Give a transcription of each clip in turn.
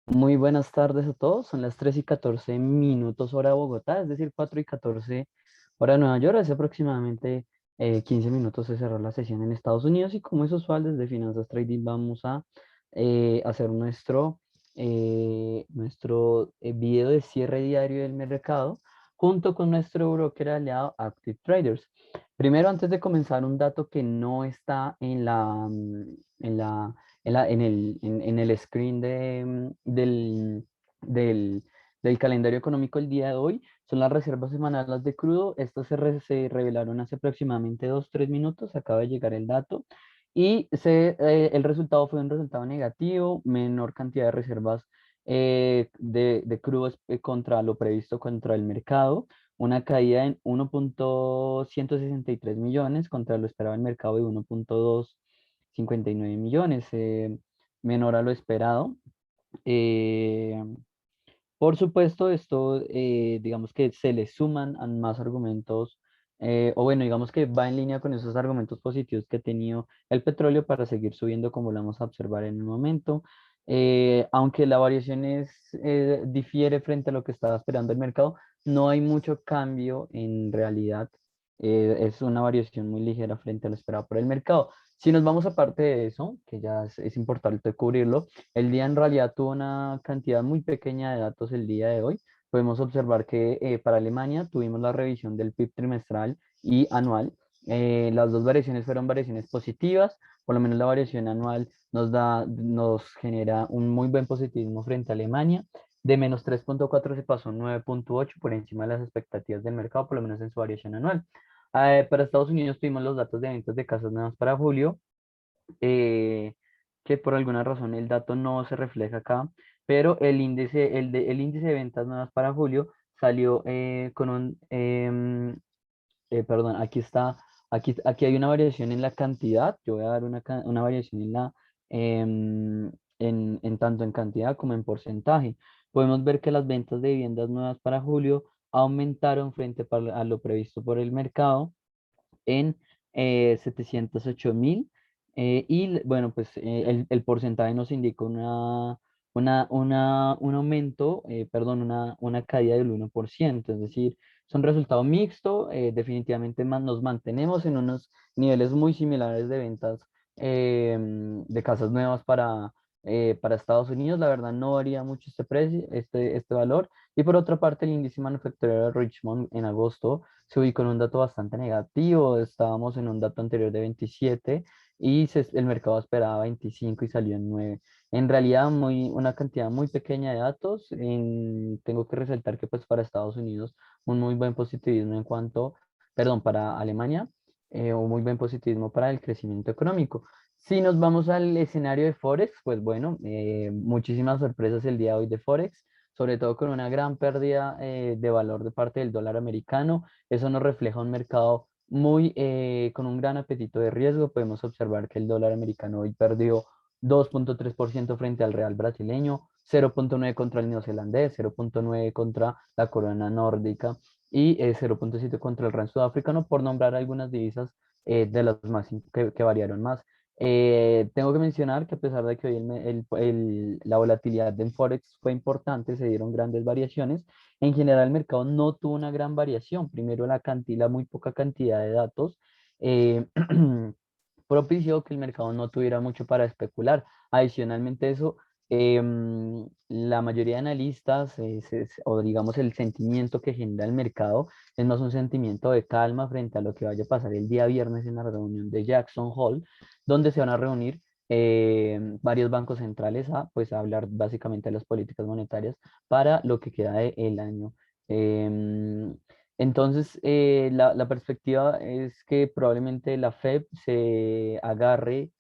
Muy buenas tardes a todos. Son las 3:14 hora Bogotá, es decir, 4:14 hora Nueva York. Hace aproximadamente 15 minutos se cerró la sesión en Estados Unidos y como es usual desde Finanzas Trading vamos a hacer nuestro video de cierre diario del mercado junto con nuestro broker aliado Active Traders. Primero, antes de comenzar, un dato que no está en la en el screen del, del calendario económico el día de hoy son las reservas semanales de crudo. Estas se revelaron hace aproximadamente 2, 3 minutos. Acaba de llegar el dato. Y el resultado fue un resultado negativo, menor cantidad de reservas de crudo contra lo previsto contra el mercado, una caída en 1.163 millones contra lo esperado el mercado de 1.259 millones, menor a lo esperado. Eh, por supuesto, esto, digamos que se le suman a más argumentos, o bueno, digamos que va en línea con esos argumentos positivos que ha tenido el petróleo para seguir subiendo, como lo vamos a observar en un momento. Aunque la variación difiere frente a lo que estaba esperando el mercado, no hay mucho cambio en realidad. Es una variación muy ligera frente a lo esperado por el mercado. Si nos vamos aparte de eso, que ya es importante cubrirlo, el día en realidad tuvo una cantidad muy pequeña de datos el día de hoy. Podemos observar que para Alemania tuvimos la revisión del PIB trimestral y anual. Las dos variaciones fueron variaciones positivas, por lo menos la variación anual nos genera un muy buen positivismo frente a Alemania. De -3.4 se pasó a 9.8 por encima de las expectativas del mercado, por lo menos en su variación anual. Para Estados Unidos tuvimos los datos de ventas de casas nuevas para julio, eh, que por alguna razón el dato no se refleja acá, pero el índice de ventas nuevas para julio salió perdón, aquí está, aquí hay una variación en la cantidad. Yo voy a dar una variación em, en tanto en cantidad como en porcentaje. Podemos ver que las ventas de viviendas nuevas para julio aumentaron a lo previsto por el mercado en 708.000. Bueno, pues el porcentaje nos indica un aumento, perdón, una caída del 1%. Es decir, es un resultado mixto. Definitivamente nos mantenemos en unos niveles muy similares de ventas de casas nuevas para Estados Unidos. La verdad no varía mucho este precio, este valor. Y por otra parte, el índice manufacturero de Richmond en agosto se ubicó en un dato bastante negativo. Estábamos en un dato anterior de 27 y el mercado esperaba 25 y salió en 9. En realidad, una cantidad muy pequeña de datos. Tengo que resaltar que pues para Estados Unidos un muy buen positivismo perdón, para Alemania, un muy buen positivismo para el crecimiento económico. Si nos vamos al escenario de Forex, pues bueno, muchísimas sorpresas el día de hoy de Forex, sobre todo con una gran pérdida de valor de parte del dólar americano. Eso nos refleja un mercado con un gran apetito de riesgo. Podemos observar que el dólar americano hoy perdió 2.3% frente al real brasileño, 0.9 contra el neozelandés, 0.9 contra la corona nórdica y 0.7 contra el rand sudafricano, por nombrar algunas divisas de las que variaron más. Tengo que mencionar que a pesar de que hoy la volatilidad en Forex fue importante, se dieron grandes variaciones. En general, el mercado no tuvo una gran variación. Primero, la muy poca cantidad de datos eh, propició que el mercado no tuviera mucho para especular. Adicionalmente, eso, la mayoría de analistas, o digamos el sentimiento que genera el mercado, es más un sentimiento de calma frente a lo que vaya a pasar el día viernes en la reunión de Jackson Hole, donde se van a reunir varios bancos centrales pues, a hablar básicamente de las políticas monetarias para lo que queda del año. Em, entonces, la perspectiva es que probablemente la Fed se agarre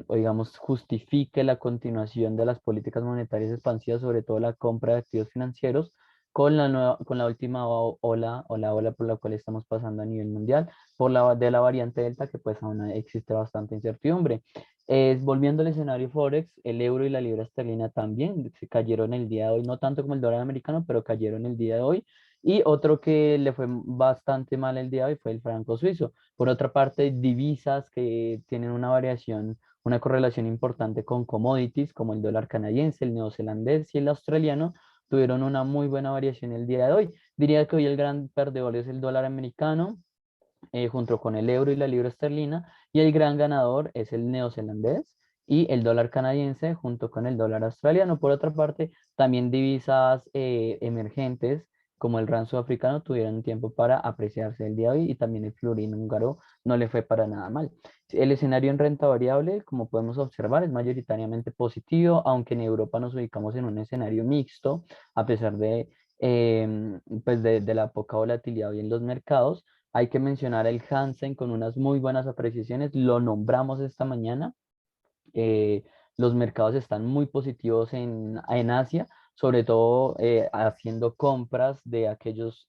o digamos justifique la continuación de las políticas monetarias expansivas, sobre todo la compra de activos financieros, con la última ola o la ola por la cual estamos pasando a nivel mundial, de la variante Delta, que pues aún existe bastante incertidumbre. Volviendo al escenario Forex, el euro y la libra esterlina también se cayeron el día de hoy, no tanto como el dólar americano, pero cayeron el día de hoy. Y otro que le fue bastante mal el día de hoy fue el franco suizo. Por otra parte, divisas que tienen una variación una correlación importante con commodities como el dólar canadiense, el neozelandés y el australiano, tuvieron una muy buena variación el día de hoy. Diría que hoy el gran perdedor es el dólar americano, junto con el euro y la libra esterlina, y el gran ganador es el neozelandés y el dólar canadiense junto con el dólar australiano. Por otra parte, también divisas emergentes como el rand sudafricano tuvieron tiempo para apreciarse el día de hoy, y también el florín húngaro no le fue para nada mal. El escenario en renta variable, como podemos observar, es mayoritariamente positivo, aunque en Europa nos ubicamos en un escenario mixto, a pesar pues de la poca volatilidad hoy en los mercados. Hay que mencionar el Hansen con unas muy buenas apreciaciones. Lo nombramos esta mañana. eh, los mercados están muy positivos en Asia, sobre todo haciendo compras de aquellos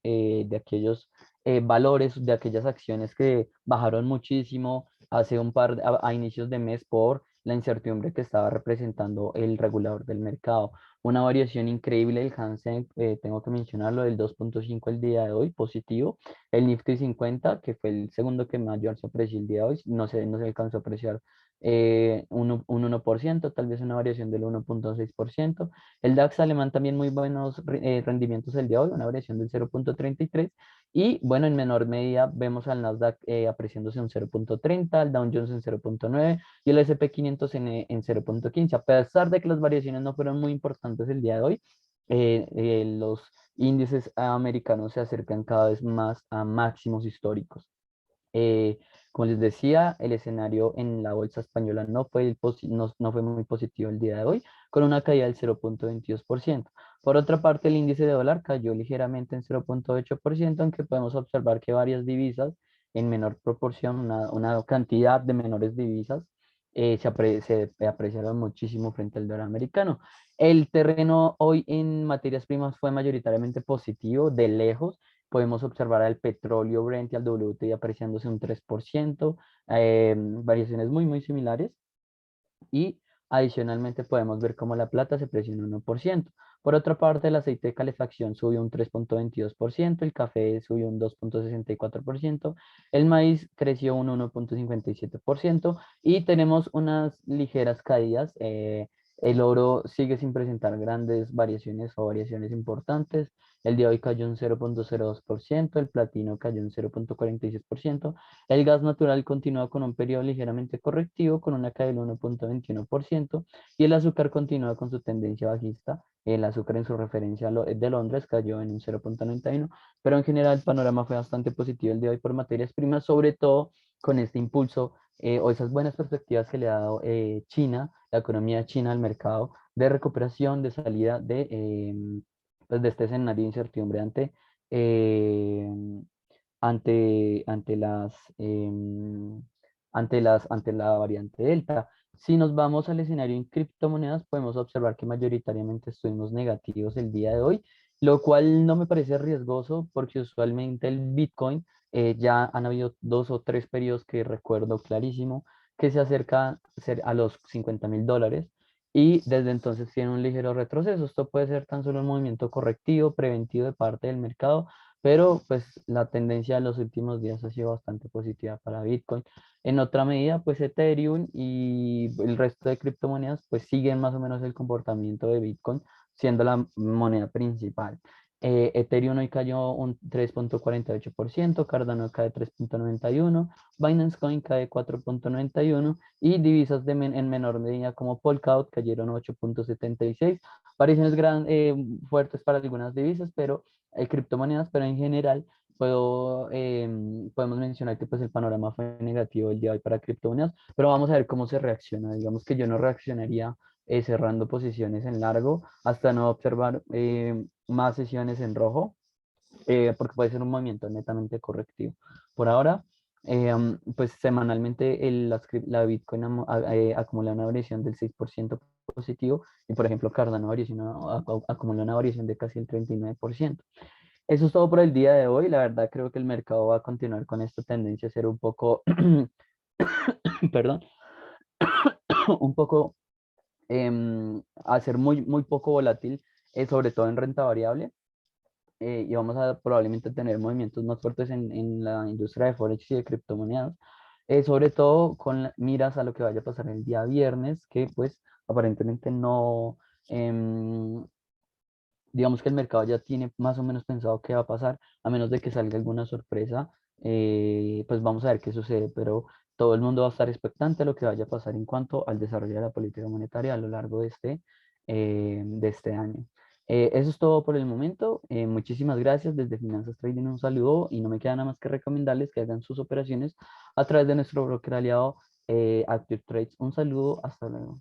valores, de aquellas acciones que bajaron muchísimo hace a inicios de mes por la incertidumbre que estaba representando el regulador del mercado. Una variación increíble del Hansen, tengo que mencionarlo, del 2,5 el día de hoy, positivo. El Nifty 50, que fue el segundo que mayor se apreció el día de hoy, no se alcanzó a apreciar un 1%, tal vez una variación del 1,6%. El DAX alemán también muy buenos rendimientos el día de hoy, una variación del 0,33. Y bueno, en menor medida vemos al Nasdaq apreciándose un 0,30, al Dow Jones en 0,9 y el S&P 500 en 0,15. A pesar de que las variaciones no fueron muy importantes el día de hoy, los índices americanos se acercan cada vez más a máximos históricos. Eh, Como les decía, el escenario en la bolsa española no fue muy positivo el día de hoy, con una caída del 0,22%. Por otra parte, el índice de dólar cayó ligeramente en 0,8%, aunque podemos observar que varias divisas en menor proporción, una cantidad de menores divisas, se apreciaron muchísimo frente al dólar americano. El terreno hoy en materias primas fue mayoritariamente positivo, de lejos. Podemos observar al petróleo Brent y al WTI apreciándose un 3%, variaciones muy, muy similares. Y adicionalmente podemos ver cómo la plata se presiona 1%. Por otra parte, el aceite de calefacción subió un 3,22%, el café subió un 2,64%, el maíz creció un 1,57% y tenemos unas ligeras caídas. El oro sigue sin presentar grandes variaciones o variaciones importantes. El de hoy cayó un 0,02%, el platino cayó un 0,46%, el gas natural continúa con un periodo ligeramente correctivo con una caída del 1,21% y el azúcar continúa con su tendencia bajista. El azúcar en su referencia de Londres cayó en un 0,91, pero en general el panorama fue bastante positivo el de hoy por materias primas, sobre todo con este impulso o esas buenas perspectivas que le ha dado China, la economía china al mercado de recuperación, de salida pues de este escenario de incertidumbre eh, ante ante la variante Delta. Si nos vamos al escenario en criptomonedas, podemos observar que mayoritariamente estuvimos negativos el día de hoy, lo cual no me parece riesgoso porque usualmente el Bitcoin, ya han habido 2 o 3 periodos que recuerdo clarísimo que se acerca a los $50,000 y desde entonces tiene un ligero retroceso. Esto puede ser tan solo un movimiento correctivo, preventivo de parte del mercado, pero pues la tendencia de los últimos días ha sido bastante positiva para Bitcoin. En otra medida, pues Ethereum y el resto de criptomonedas pues siguen más o menos el comportamiento de Bitcoin, siendo la moneda principal. Ethereum hoy cayó un 3,48%, Cardano cae 3,91%, Binance Coin cae 4,91% y divisas en menor medida como Polkadot cayeron 8,76%. Variaciones fuertes para algunas divisas, pero criptomonedas, pero en general podemos mencionar que pues el panorama fue negativo el día de hoy para criptomonedas, pero vamos a ver cómo se reacciona. Digamos que yo no reaccionaría cerrando posiciones en largo hasta no observar más sesiones en rojo, porque puede ser un movimiento netamente correctivo. Por ahora, pues semanalmente la Bitcoin acumula una variación del 6% positivo y por ejemplo Cardano acumula una variación de casi el 39%. Eso es todo por el día de hoy. La verdad creo que el mercado va a continuar con esta tendencia a ser un poco, perdón, un poco, a ser muy, muy poco volátil, sobre todo en renta variable. Y vamos a probablemente tener movimientos más fuertes en la industria de Forex y de criptomonedas. Sobre todo con miras a lo que vaya a pasar el día viernes, que pues aparentemente no, em, digamos que el mercado ya tiene más o menos pensado qué va a pasar, a menos de que salga alguna sorpresa, pues vamos a ver qué sucede, pero todo el mundo va a estar expectante a lo que vaya a pasar en cuanto al desarrollo de la política monetaria a lo largo de este año. Eso es todo por el momento. Muchísimas gracias. Desde Finanzas Trading un saludo y no me queda nada más que recomendarles que hagan sus operaciones a través de nuestro broker aliado Active Trades. Un saludo, hasta luego.